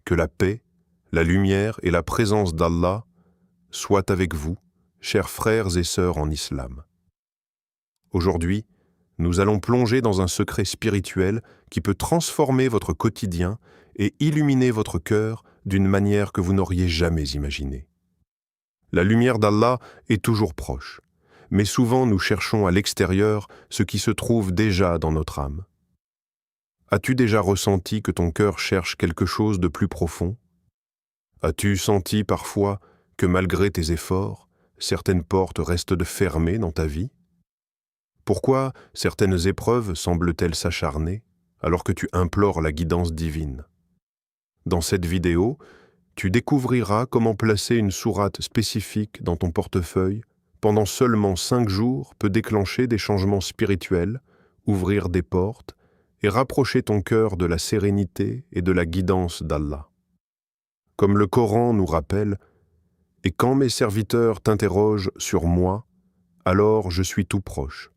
Que la paix, la lumière et la présence d'Allah soient avec vous, chers frères et sœurs en islam. Aujourd'hui, nous allons plonger dans un secret spirituel qui peut transformer votre quotidien et illuminer votre cœur d'une manière que vous n'auriez jamais imaginée. La lumière d'Allah est toujours proche, mais souvent nous cherchons à l'extérieur ce qui se trouve déjà dans notre âme. As-tu déjà ressenti que ton cœur cherche quelque chose de plus profond? As-tu senti parfois que malgré tes efforts, certaines portes restent fermées dans ta vie? Pourquoi certaines épreuves semblent-elles s'acharner alors que tu implores la guidance divine? Dans cette vidéo, tu découvriras comment placer une sourate spécifique dans ton portefeuille pendant seulement 5 jours peut déclencher des changements spirituels, ouvrir des portes et rapprocher ton cœur de la sérénité et de la guidance d'Allah. Comme le Coran nous rappelle, « Et quand mes serviteurs t'interrogent sur moi, alors je suis tout proche.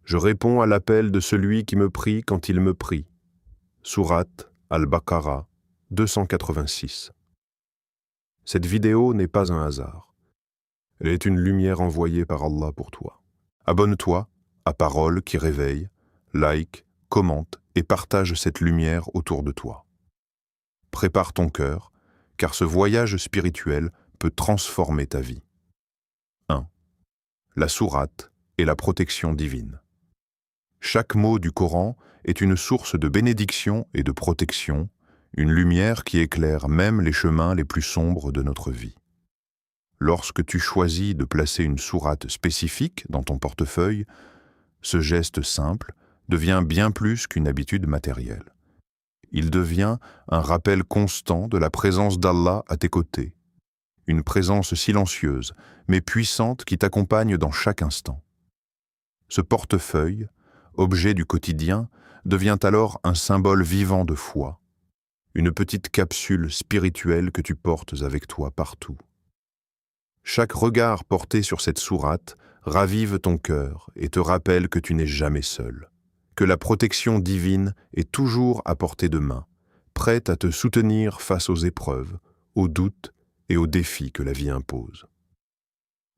Je réponds à l'appel de celui qui me prie quand il me prie. » Sourate Al-Baqarah 286. Cette vidéo n'est pas un hasard. Elle est une lumière envoyée par Allah pour toi. Abonne-toi à Parole qui réveille, like, commente et partage cette lumière autour de toi. Prépare ton cœur, car ce voyage spirituel peut transformer ta vie. 1. La sourate et la protection divine. Chaque mot du Coran est une source de bénédiction et de protection, une lumière qui éclaire même les chemins les plus sombres de notre vie. Lorsque tu choisis de placer une sourate spécifique dans ton portefeuille, ce geste simple devient bien plus qu'une habitude matérielle. Il devient un rappel constant de la présence d'Allah à tes côtés, une présence silencieuse mais puissante qui t'accompagne dans chaque instant. Ce portefeuille, objet du quotidien, devient alors un symbole vivant de foi, une petite capsule spirituelle que tu portes avec toi partout. Chaque regard porté sur cette sourate ravive ton cœur et te rappelle que tu n'es jamais seul, que la protection divine est toujours à portée de main, prête à te soutenir face aux épreuves, aux doutes et aux défis que la vie impose.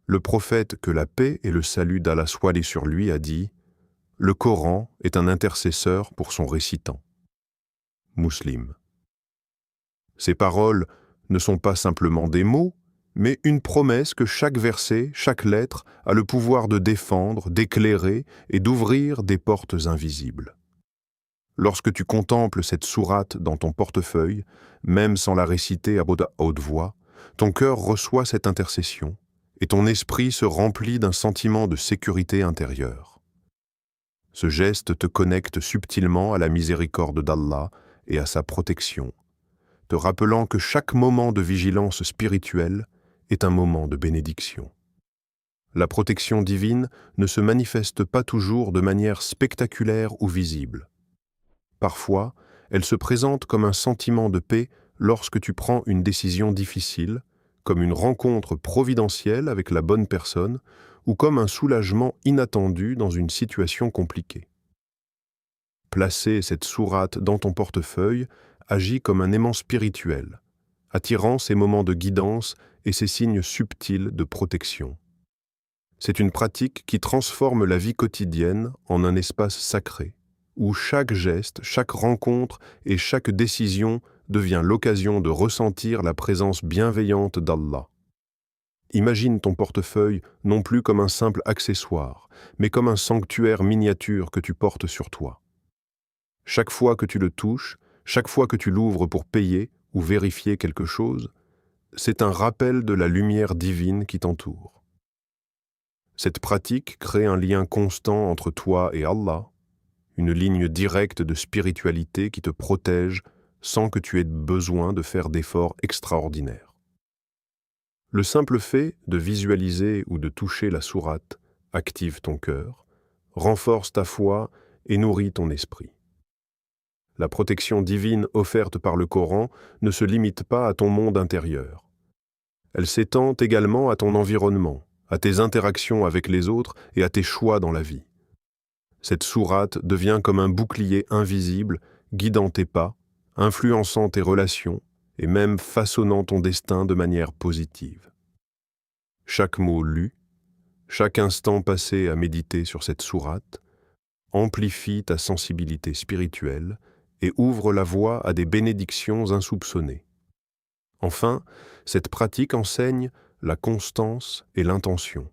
Le prophète, que la paix et le salut d'Allah soient sur lui, a dit « Le Coran est un intercesseur pour son récitant. » Muslim. Ces paroles ne sont pas simplement des mots, mais une promesse que chaque verset, chaque lettre a le pouvoir de défendre, d'éclairer et d'ouvrir des portes invisibles. Lorsque tu contemples cette sourate dans ton portefeuille, même sans la réciter à haute voix, ton cœur reçoit cette intercession et ton esprit se remplit d'un sentiment de sécurité intérieure. Ce geste te connecte subtilement à la miséricorde d'Allah et à sa protection, te rappelant que chaque moment de vigilance spirituelle est un moment de bénédiction. La protection divine ne se manifeste pas toujours de manière spectaculaire ou visible. Parfois, elle se présente comme un sentiment de paix lorsque tu prends une décision difficile, comme une rencontre providentielle avec la bonne personne ou comme un soulagement inattendu dans une situation compliquée. Placer cette sourate dans ton portefeuille agit comme un aimant spirituel, attirant ces moments de guidance et ces signes subtils de protection. C'est une pratique qui transforme la vie quotidienne en un espace sacré, où chaque geste, chaque rencontre et chaque décision devient l'occasion de ressentir la présence bienveillante d'Allah. Imagine ton portefeuille non plus comme un simple accessoire, mais comme un sanctuaire miniature que tu portes sur toi. Chaque fois que tu le touches, chaque fois que tu l'ouvres pour payer ou vérifier quelque chose, c'est un rappel de la lumière divine qui t'entoure. Cette pratique crée un lien constant entre toi et Allah, une ligne directe de spiritualité qui te protège sans que tu aies besoin de faire d'efforts extraordinaires. Le simple fait de visualiser ou de toucher la sourate active ton cœur, renforce ta foi et nourrit ton esprit. La protection divine offerte par le Coran ne se limite pas à ton monde intérieur. Elle s'étend également à ton environnement, à tes interactions avec les autres et à tes choix dans la vie. Cette sourate devient comme un bouclier invisible, guidant tes pas, influençant tes relations et même façonnant ton destin de manière positive. Chaque mot lu, chaque instant passé à méditer sur cette sourate, amplifie ta sensibilité spirituelle et ouvre la voie à des bénédictions insoupçonnées. Enfin, cette pratique enseigne la constance et l'intention.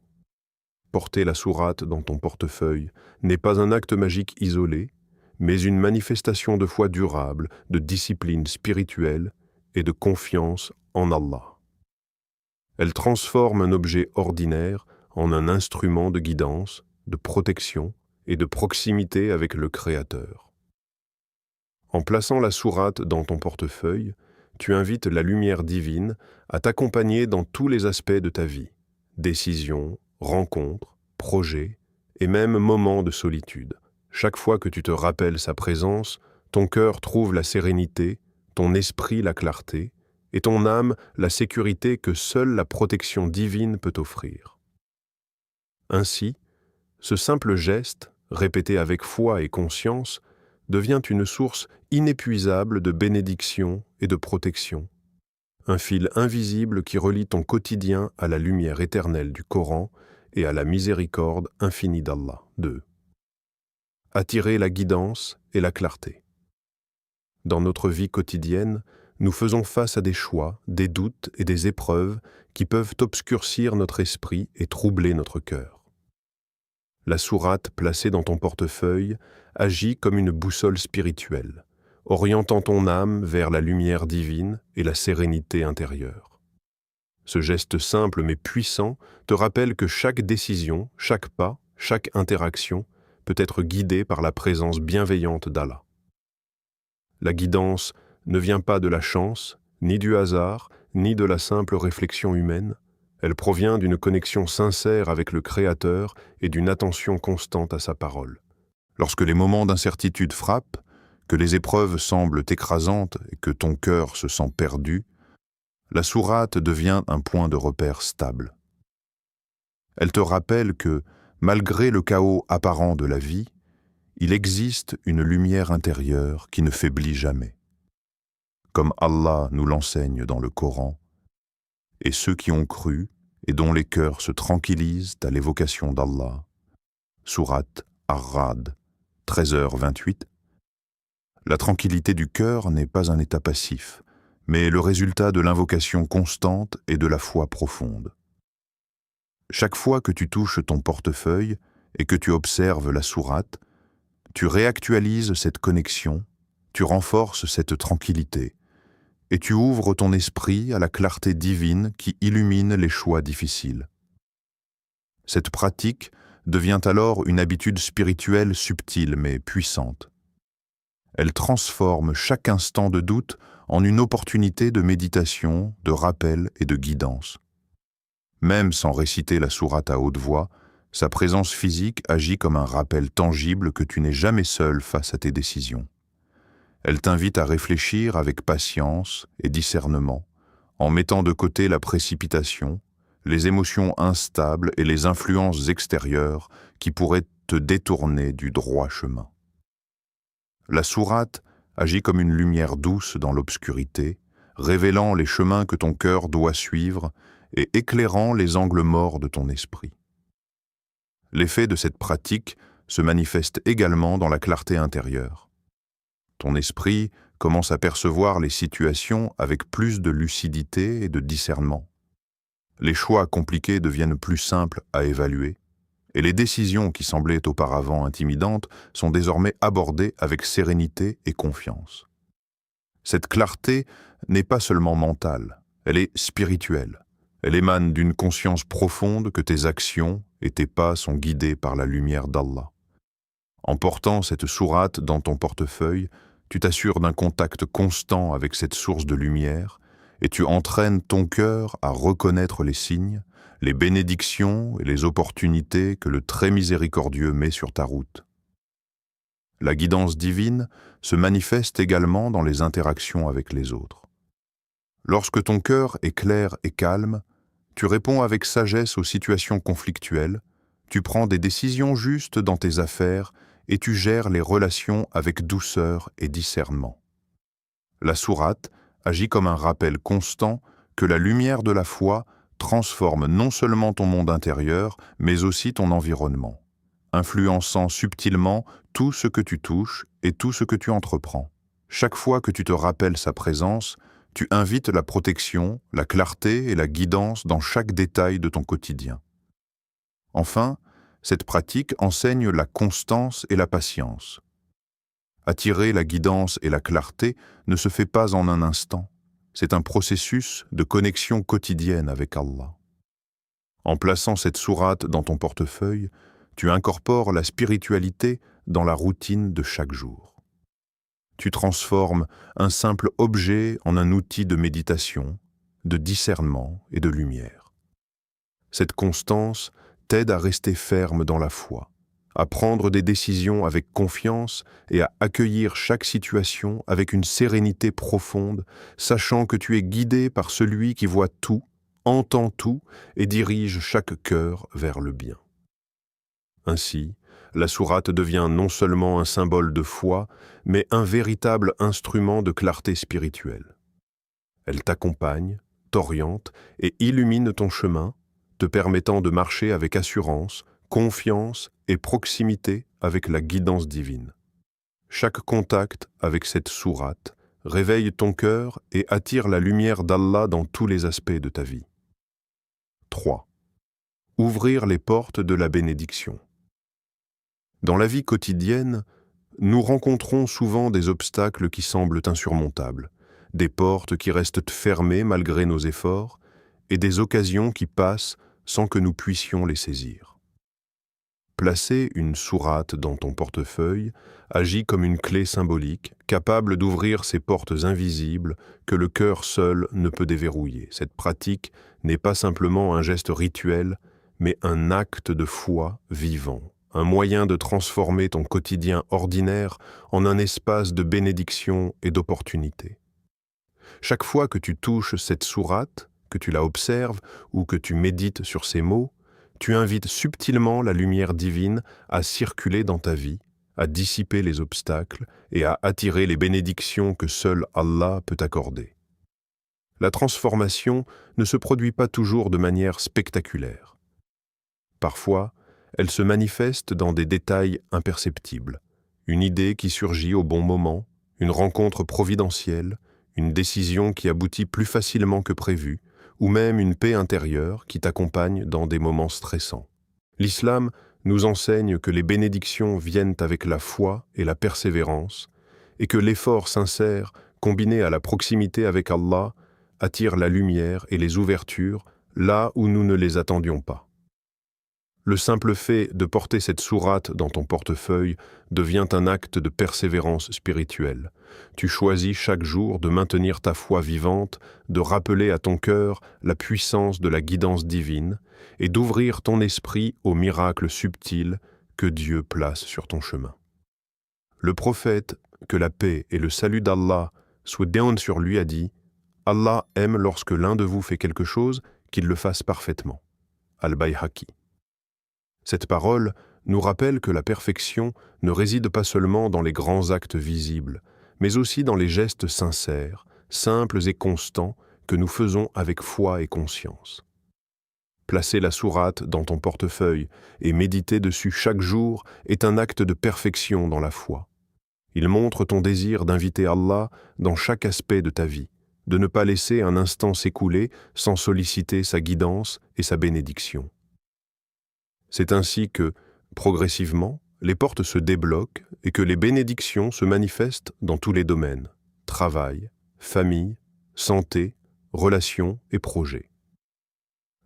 Porter la sourate dans ton portefeuille n'est pas un acte magique isolé, mais une manifestation de foi durable, de discipline spirituelle et de confiance en Allah. Elle transforme un objet ordinaire en un instrument de guidance, de protection et de proximité avec le Créateur. En plaçant la sourate dans ton portefeuille, tu invites la lumière divine à t'accompagner dans tous les aspects de ta vie, décisions, rencontres, projets et même moments de solitude. Chaque fois que tu te rappelles sa présence, ton cœur trouve la sérénité, ton esprit la clarté, et ton âme la sécurité que seule la protection divine peut offrir. Ainsi, ce simple geste, répété avec foi et conscience, devient une source inépuisable de bénédiction et de protection. Un fil invisible qui relie ton quotidien à la lumière éternelle du Coran et à la miséricorde infinie d'Allah. 2. Attirer la guidance et la clarté. Dans notre vie quotidienne, nous faisons face à des choix, des doutes et des épreuves qui peuvent obscurcir notre esprit et troubler notre cœur. La sourate placée dans ton portefeuille agit comme une boussole spirituelle, orientant ton âme vers la lumière divine et la sérénité intérieure. Ce geste simple mais puissant te rappelle que chaque décision, chaque pas, chaque interaction peut être guidée par la présence bienveillante d'Allah. La guidance ne vient pas de la chance, ni du hasard, ni de la simple réflexion humaine. Elle provient d'une connexion sincère avec le Créateur et d'une attention constante à sa parole. Lorsque les moments d'incertitude frappent, que les épreuves semblent écrasantes et que ton cœur se sent perdu, la sourate devient un point de repère stable. Elle te rappelle que, malgré le chaos apparent de la vie, il existe une lumière intérieure qui ne faiblit jamais. Comme Allah nous l'enseigne dans le Coran, et ceux qui ont cru et dont les cœurs se tranquillisent à l'évocation d'Allah. Sourate Ar-Ra'd, 13h28. La tranquillité du cœur n'est pas un état passif, mais le résultat de l'invocation constante et de la foi profonde. Chaque fois que tu touches ton portefeuille et que tu observes la sourate, tu réactualises cette connexion, tu renforces cette tranquillité, et tu ouvres ton esprit à la clarté divine qui illumine les choix difficiles. Cette pratique devient alors une habitude spirituelle subtile mais puissante. Elle transforme chaque instant de doute en une opportunité de méditation, de rappel et de guidance. Même sans réciter la sourate à haute voix, sa présence physique agit comme un rappel tangible que tu n'es jamais seul face à tes décisions. Elle t'invite à réfléchir avec patience et discernement, en mettant de côté la précipitation, les émotions instables et les influences extérieures qui pourraient te détourner du droit chemin. La sourate agit comme une lumière douce dans l'obscurité, révélant les chemins que ton cœur doit suivre et éclairant les angles morts de ton esprit. L'effet de cette pratique se manifeste également dans la clarté intérieure. Ton esprit commence à percevoir les situations avec plus de lucidité et de discernement. Les choix compliqués deviennent plus simples à évaluer, et les décisions qui semblaient auparavant intimidantes sont désormais abordées avec sérénité et confiance. Cette clarté n'est pas seulement mentale, elle est spirituelle. Elle émane d'une conscience profonde que tes actions et tes pas sont guidés par la lumière d'Allah. En portant cette sourate dans ton portefeuille, tu t'assures d'un contact constant avec cette source de lumière et tu entraînes ton cœur à reconnaître les signes, les bénédictions et les opportunités que le très miséricordieux met sur ta route. La guidance divine se manifeste également dans les interactions avec les autres. Lorsque ton cœur est clair et calme, tu réponds avec sagesse aux situations conflictuelles, tu prends des décisions justes dans tes affaires et tu gères les relations avec douceur et discernement. La sourate agit comme un rappel constant que la lumière de la foi transforme non seulement ton monde intérieur, mais aussi ton environnement, influençant subtilement tout ce que tu touches et tout ce que tu entreprends. Chaque fois que tu te rappelles sa présence, tu invites la protection, la clarté et la guidance dans chaque détail de ton quotidien. Enfin, cette pratique enseigne la constance et la patience. Attirer la guidance et la clarté ne se fait pas en un instant. C'est un processus de connexion quotidienne avec Allah. En plaçant cette sourate dans ton portefeuille, tu incorpores la spiritualité dans la routine de chaque jour. Tu transformes un simple objet en un outil de méditation, de discernement et de lumière. Cette constance t'aide à rester ferme dans la foi, à prendre des décisions avec confiance et à accueillir chaque situation avec une sérénité profonde, sachant que tu es guidé par celui qui voit tout, entend tout et dirige chaque cœur vers le bien. Ainsi, la sourate devient non seulement un symbole de foi, mais un véritable instrument de clarté spirituelle. Elle t'accompagne, t'oriente et illumine ton chemin, te permettant de marcher avec assurance, confiance et proximité avec la guidance divine. Chaque contact avec cette sourate réveille ton cœur et attire la lumière d'Allah dans tous les aspects de ta vie. 3. Ouvrir les portes de la bénédiction. Dans la vie quotidienne, nous rencontrons souvent des obstacles qui semblent insurmontables, des portes qui restent fermées malgré nos efforts, et des occasions qui passent sans que nous puissions les saisir. Placer une sourate dans ton portefeuille agit comme une clé symbolique, capable d'ouvrir ces portes invisibles que le cœur seul ne peut déverrouiller. Cette pratique n'est pas simplement un geste rituel, mais un acte de foi vivant, un moyen de transformer ton quotidien ordinaire en un espace de bénédiction et d'opportunité. Chaque fois que tu touches cette sourate, que tu la observes ou que tu médites sur ces mots, tu invites subtilement la lumière divine à circuler dans ta vie, à dissiper les obstacles et à attirer les bénédictions que seul Allah peut accorder. La transformation ne se produit pas toujours de manière spectaculaire. Parfois, elle se manifeste dans des détails imperceptibles, une idée qui surgit au bon moment, une rencontre providentielle, une décision qui aboutit plus facilement que prévu, ou même une paix intérieure qui t'accompagne dans des moments stressants. L'islam nous enseigne que les bénédictions viennent avec la foi et la persévérance, et que l'effort sincère, combiné à la proximité avec Allah, attire la lumière et les ouvertures là où nous ne les attendions pas. Le simple fait de porter cette sourate dans ton portefeuille devient un acte de persévérance spirituelle. Tu choisis chaque jour de maintenir ta foi vivante, de rappeler à ton cœur la puissance de la guidance divine et d'ouvrir ton esprit aux miracles subtils que Dieu place sur ton chemin. Le prophète, que la paix et le salut d'Allah soient sur lui, a dit « Allah aime lorsque l'un de vous fait quelque chose, qu'il le fasse parfaitement. » Al-Bayhaqi. Cette parole nous rappelle que la perfection ne réside pas seulement dans les grands actes visibles, mais aussi dans les gestes sincères, simples et constants que nous faisons avec foi et conscience. Placer la sourate dans ton portefeuille et méditer dessus chaque jour est un acte de perfection dans la foi. Il montre ton désir d'inviter Allah dans chaque aspect de ta vie, de ne pas laisser un instant s'écouler sans solliciter sa guidance et sa bénédiction. C'est ainsi que, progressivement, les portes se débloquent et que les bénédictions se manifestent dans tous les domaines, travail, famille, santé, relations et projets.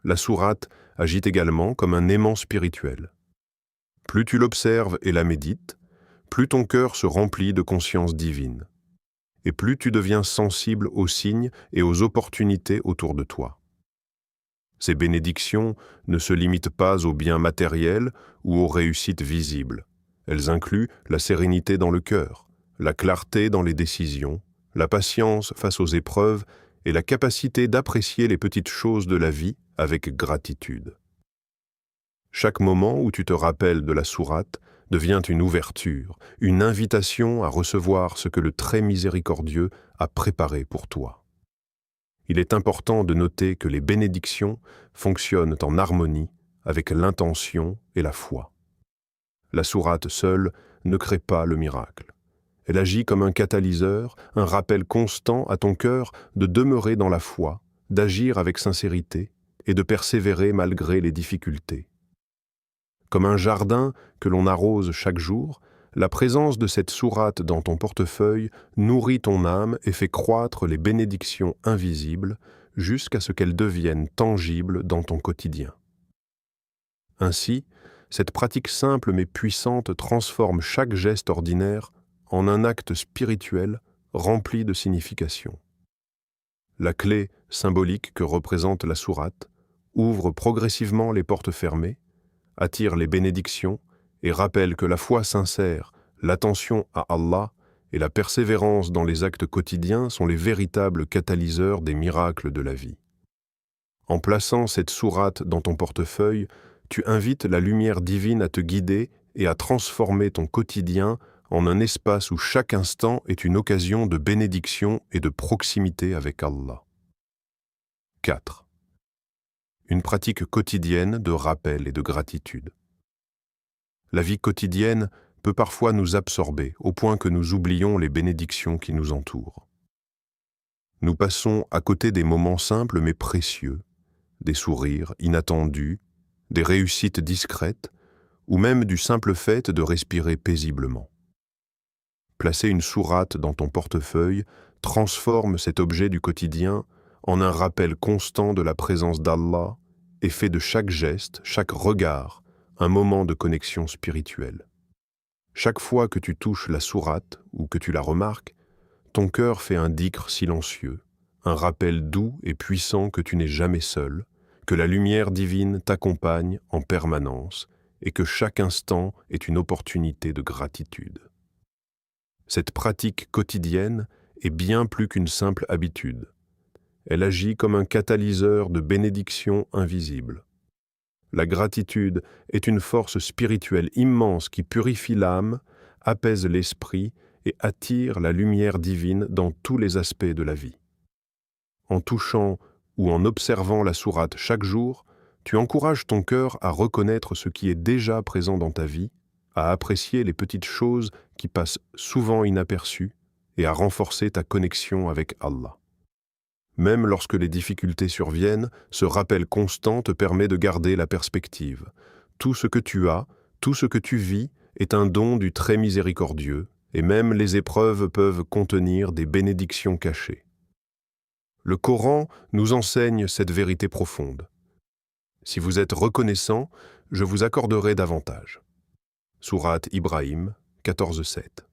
La sourate agit également comme un aimant spirituel. Plus tu l'observes et la médites, plus ton cœur se remplit de conscience divine, et plus tu deviens sensible aux signes et aux opportunités autour de toi. Ces bénédictions ne se limitent pas aux biens matériels ou aux réussites visibles. Elles incluent la sérénité dans le cœur, la clarté dans les décisions, la patience face aux épreuves et la capacité d'apprécier les petites choses de la vie avec gratitude. Chaque moment où tu te rappelles de la sourate devient une ouverture, une invitation à recevoir ce que le très miséricordieux a préparé pour toi. Il est important de noter que les bénédictions fonctionnent en harmonie avec l'intention et la foi. La sourate seule ne crée pas le miracle. Elle agit comme un catalyseur, un rappel constant à ton cœur de demeurer dans la foi, d'agir avec sincérité et de persévérer malgré les difficultés. Comme un jardin que l'on arrose chaque jour, la présence de cette sourate dans ton portefeuille nourrit ton âme et fait croître les bénédictions invisibles jusqu'à ce qu'elles deviennent tangibles dans ton quotidien. Ainsi, cette pratique simple mais puissante transforme chaque geste ordinaire en un acte spirituel rempli de signification. La clé symbolique que représente la sourate ouvre progressivement les portes fermées, attire les bénédictions et rappelle que la foi sincère, l'attention à Allah et la persévérance dans les actes quotidiens sont les véritables catalyseurs des miracles de la vie. En plaçant cette sourate dans ton portefeuille, tu invites la lumière divine à te guider et à transformer ton quotidien en un espace où chaque instant est une occasion de bénédiction et de proximité avec Allah. 4. Une pratique quotidienne de rappel et de gratitude. La vie quotidienne peut parfois nous absorber au point que nous oublions les bénédictions qui nous entourent. Nous passons à côté des moments simples mais précieux, des sourires inattendus, des réussites discrètes ou même du simple fait de respirer paisiblement. Placer une sourate dans ton portefeuille transforme cet objet du quotidien en un rappel constant de la présence d'Allah et fait de chaque geste, chaque regard, un moment de connexion spirituelle. Chaque fois que tu touches la sourate ou que tu la remarques, ton cœur fait un dhikr silencieux, un rappel doux et puissant que tu n'es jamais seul, que la lumière divine t'accompagne en permanence et que chaque instant est une opportunité de gratitude. Cette pratique quotidienne est bien plus qu'une simple habitude. Elle agit comme un catalyseur de bénédictions invisibles. La gratitude est une force spirituelle immense qui purifie l'âme, apaise l'esprit et attire la lumière divine dans tous les aspects de la vie. En touchant ou en observant la sourate chaque jour, tu encourages ton cœur à reconnaître ce qui est déjà présent dans ta vie, à apprécier les petites choses qui passent souvent inaperçues et à renforcer ta connexion avec Allah. Même lorsque les difficultés surviennent, ce rappel constant te permet de garder la perspective. Tout ce que tu as, tout ce que tu vis est un don du très miséricordieux, et même les épreuves peuvent contenir des bénédictions cachées. Le Coran nous enseigne cette vérité profonde. Si vous êtes reconnaissant, je vous accorderai davantage. Sourate Ibrahim 14:7.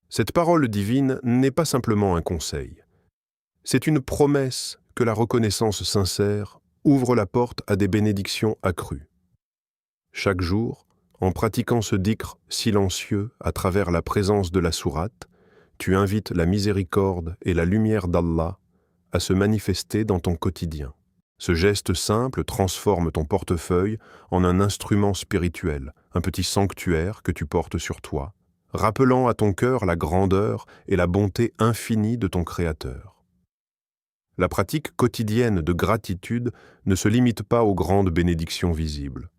Cette parole divine n'est pas simplement un conseil. C'est une promesse que la reconnaissance sincère ouvre la porte à des bénédictions accrues. Chaque jour, en pratiquant ce dhikr silencieux à travers la présence de la sourate, tu invites la miséricorde et la lumière d'Allah à se manifester dans ton quotidien. Ce geste simple transforme ton portefeuille en un instrument spirituel, un petit sanctuaire que tu portes sur toi, rappelant à ton cœur la grandeur et la bonté infinie de ton Créateur. La pratique quotidienne de gratitude ne se limite pas aux grandes bénédictions visibles.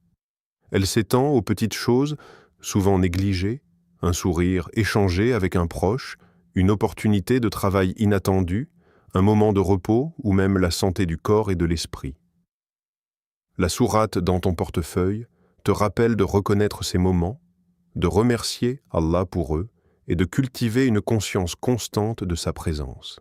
Elle s'étend aux petites choses, souvent négligées, un sourire échangé avec un proche, une opportunité de travail inattendue, un moment de repos ou même la santé du corps et de l'esprit. La sourate dans ton portefeuille te rappelle de reconnaître ces moments, de remercier Allah pour eux et de cultiver une conscience constante de sa présence.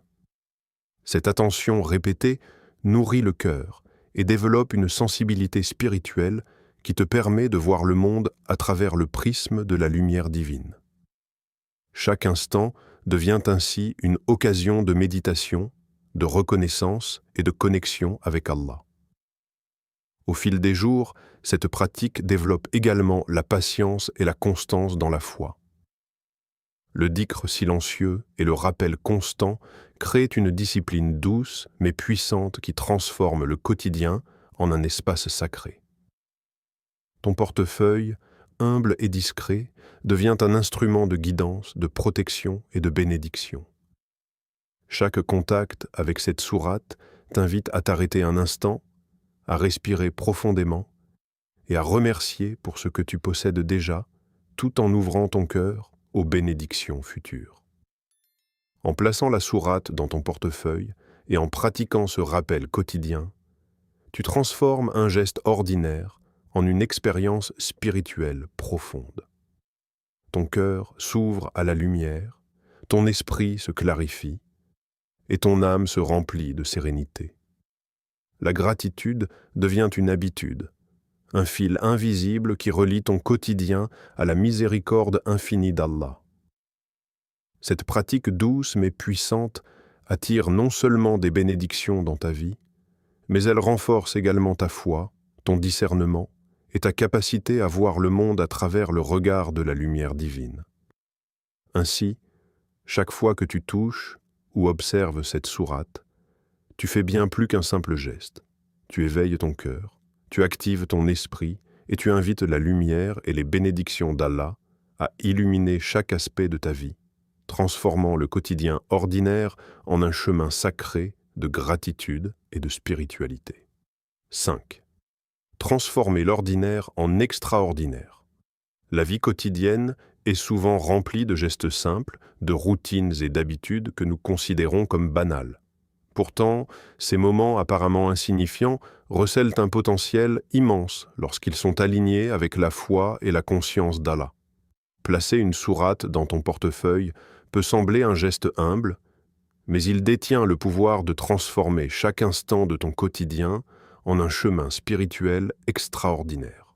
Cette attention répétée nourrit le cœur et développe une sensibilité spirituelle qui te permet de voir le monde à travers le prisme de la lumière divine. Chaque instant devient ainsi une occasion de méditation, de reconnaissance et de connexion avec Allah. Au fil des jours, cette pratique développe également la patience et la constance dans la foi. Le dhikr silencieux et le rappel constant créent une discipline douce mais puissante qui transforme le quotidien en un espace sacré. Ton portefeuille, humble et discret, devient un instrument de guidance, de protection et de bénédiction. Chaque contact avec cette sourate t'invite à t'arrêter un instant, à respirer profondément et à remercier pour ce que tu possèdes déjà, tout en ouvrant ton cœur aux bénédictions futures. En plaçant la sourate dans ton portefeuille et en pratiquant ce rappel quotidien, tu transformes un geste ordinaire en une expérience spirituelle profonde. Ton cœur s'ouvre à la lumière, ton esprit se clarifie et ton âme se remplit de sérénité. La gratitude devient une habitude, un fil invisible qui relie ton quotidien à la miséricorde infinie d'Allah. Cette pratique douce mais puissante attire non seulement des bénédictions dans ta vie, mais elle renforce également ta foi, ton discernement et ta capacité à voir le monde à travers le regard de la lumière divine. Ainsi, chaque fois que tu touches ou observes cette sourate, tu fais bien plus qu'un simple geste. Tu éveilles ton cœur, tu actives ton esprit et tu invites la lumière et les bénédictions d'Allah à illuminer chaque aspect de ta vie, transformant le quotidien ordinaire en un chemin sacré de gratitude et de spiritualité. 5. Transformer l'ordinaire en extraordinaire. La vie quotidienne est souvent remplie de gestes simples, de routines et d'habitudes que nous considérons comme banales. Pourtant, ces moments apparemment insignifiants recèlent un potentiel immense lorsqu'ils sont alignés avec la foi et la conscience d'Allah. Placer une sourate dans ton portefeuille peut sembler un geste humble, mais il détient le pouvoir de transformer chaque instant de ton quotidien en un chemin spirituel extraordinaire.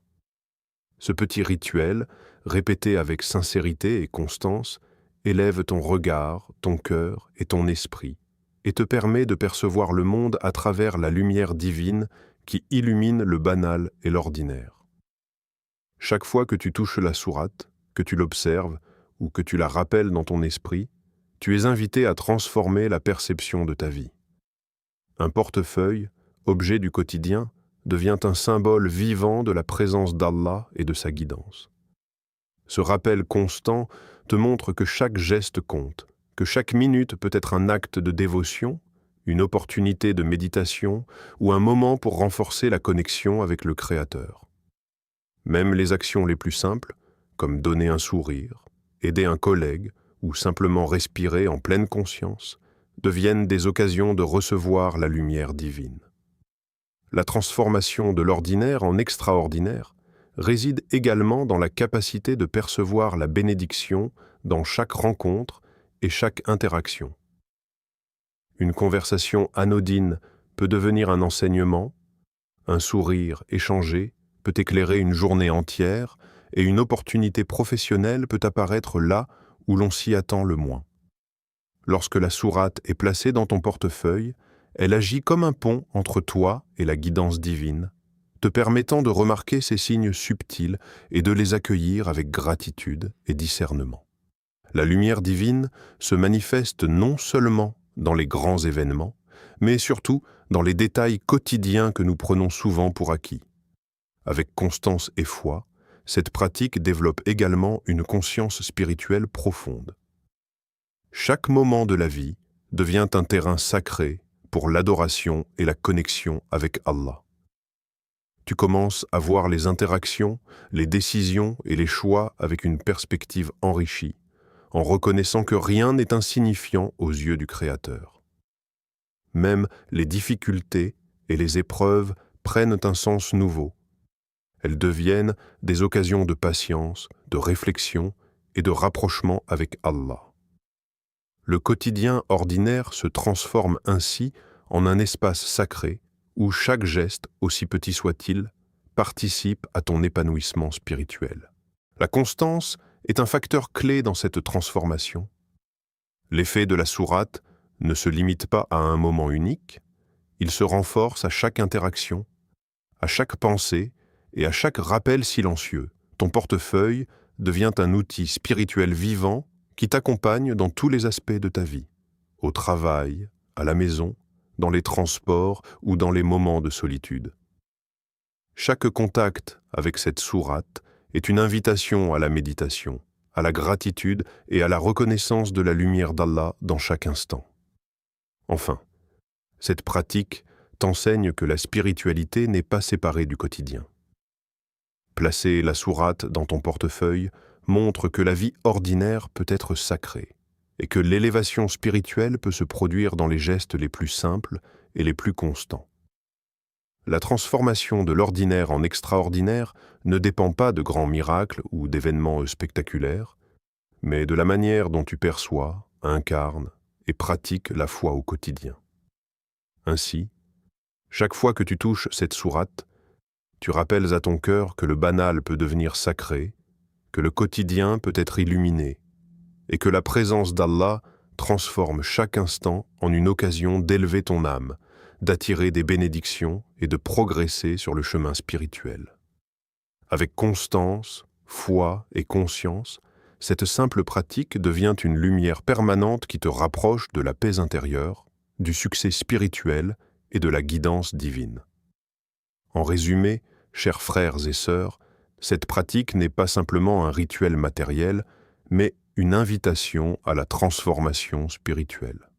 Ce petit rituel, répété avec sincérité et constance, élève ton regard, ton cœur et ton esprit, et te permet de percevoir le monde à travers la lumière divine qui illumine le banal et l'ordinaire. Chaque fois que tu touches la sourate, que tu l'observes ou que tu la rappelles dans ton esprit, tu es invité à transformer la perception de ta vie. Un portefeuille, objet du quotidien, devient un symbole vivant de la présence d'Allah et de sa guidance. Ce rappel constant te montre que chaque geste compte, que chaque minute peut être un acte de dévotion, une opportunité de méditation ou un moment pour renforcer la connexion avec le Créateur. Même les actions les plus simples, comme donner un sourire, aider un collègue ou simplement respirer en pleine conscience, deviennent des occasions de recevoir la lumière divine. La transformation de l'ordinaire en extraordinaire réside également dans la capacité de percevoir la bénédiction dans chaque rencontre et chaque interaction. Une conversation anodine peut devenir un enseignement, un sourire échangé peut éclairer une journée entière et une opportunité professionnelle peut apparaître là où l'on s'y attend le moins. Lorsque la sourate est placée dans ton portefeuille, elle agit comme un pont entre toi et la guidance divine, te permettant de remarquer ces signes subtils et de les accueillir avec gratitude et discernement. La lumière divine se manifeste non seulement dans les grands événements, mais surtout dans les détails quotidiens que nous prenons souvent pour acquis. Avec constance et foi, cette pratique développe également une conscience spirituelle profonde. Chaque moment de la vie devient un terrain sacré pour l'adoration et la connexion avec Allah. Tu commences à voir les interactions, les décisions et les choix avec une perspective enrichie, en reconnaissant que rien n'est insignifiant aux yeux du Créateur. Même les difficultés et les épreuves prennent un sens nouveau. Elles deviennent des occasions de patience, de réflexion et de rapprochement avec Allah. Le quotidien ordinaire se transforme ainsi en un espace sacré où chaque geste, aussi petit soit-il, participe à ton épanouissement spirituel. La constance est un facteur clé dans cette transformation. L'effet de la sourate ne se limite pas à un moment unique, il se renforce à chaque interaction, à chaque pensée et à chaque rappel silencieux. Ton portefeuille devient un outil spirituel vivant qui t'accompagne dans tous les aspects de ta vie, au travail, à la maison, dans les transports ou dans les moments de solitude. Chaque contact avec cette sourate est une invitation à la méditation, à la gratitude et à la reconnaissance de la lumière d'Allah dans chaque instant. Enfin, cette pratique t'enseigne que la spiritualité n'est pas séparée du quotidien. Placer la sourate dans ton portefeuille montre que la vie ordinaire peut être sacrée et que l'élévation spirituelle peut se produire dans les gestes les plus simples et les plus constants. La transformation de l'ordinaire en extraordinaire ne dépend pas de grands miracles ou d'événements spectaculaires, mais de la manière dont tu perçois, incarnes et pratiques la foi au quotidien. Ainsi, chaque fois que tu touches cette sourate, tu rappelles à ton cœur que le banal peut devenir sacré, que le quotidien peut être illuminé, et que la présence d'Allah transforme chaque instant en une occasion d'élever ton âme, d'attirer des bénédictions et de progresser sur le chemin spirituel. Avec constance, foi et conscience, cette simple pratique devient une lumière permanente qui te rapproche de la paix intérieure, du succès spirituel et de la guidance divine. En résumé, chers frères et sœurs, cette pratique n'est pas simplement un rituel matériel, mais une invitation à la transformation spirituelle.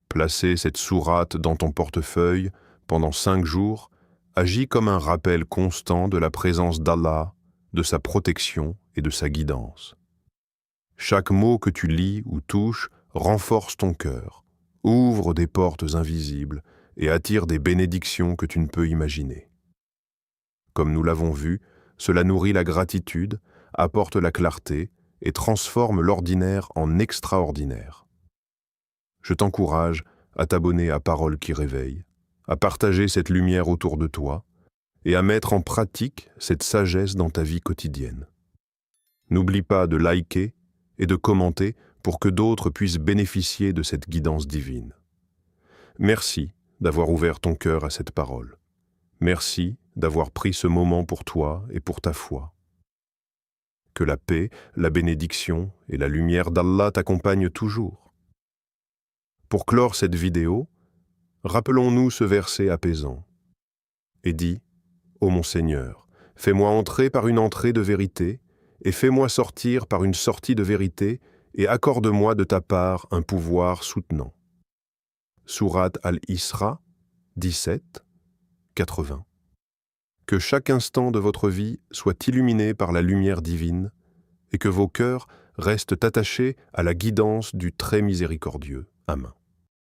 Placer cette sourate dans ton portefeuille pendant 5 jours agit comme un rappel constant de la présence d'Allah, de sa protection et de sa guidance. Chaque mot que tu lis ou touches renforce ton cœur, ouvre des portes invisibles et attire des bénédictions que tu ne peux imaginer. Comme nous l'avons vu, cela nourrit la gratitude, apporte la clarté et transforme l'ordinaire en extraordinaire. Je t'encourage à t'abonner à Paroles qui réveillent, à partager cette lumière autour de toi et à mettre en pratique cette sagesse dans ta vie quotidienne. N'oublie pas de liker et de commenter pour que d'autres puissent bénéficier de cette guidance divine. Merci d'avoir ouvert ton cœur à cette parole. Merci d'avoir pris ce moment pour toi et pour ta foi. Que la paix, la bénédiction et la lumière d'Allah t'accompagnent toujours. Pour clore cette vidéo, rappelons-nous ce verset apaisant. Et dis, ô mon Seigneur, fais-moi entrer par une entrée de vérité, et fais-moi sortir par une sortie de vérité, et accorde-moi de ta part un pouvoir soutenant. Sourate Al-Isra, 17, 80. Que chaque instant de votre vie soit illuminé par la lumière divine, et que vos cœurs restent attachés à la guidance du très miséricordieux. Amen.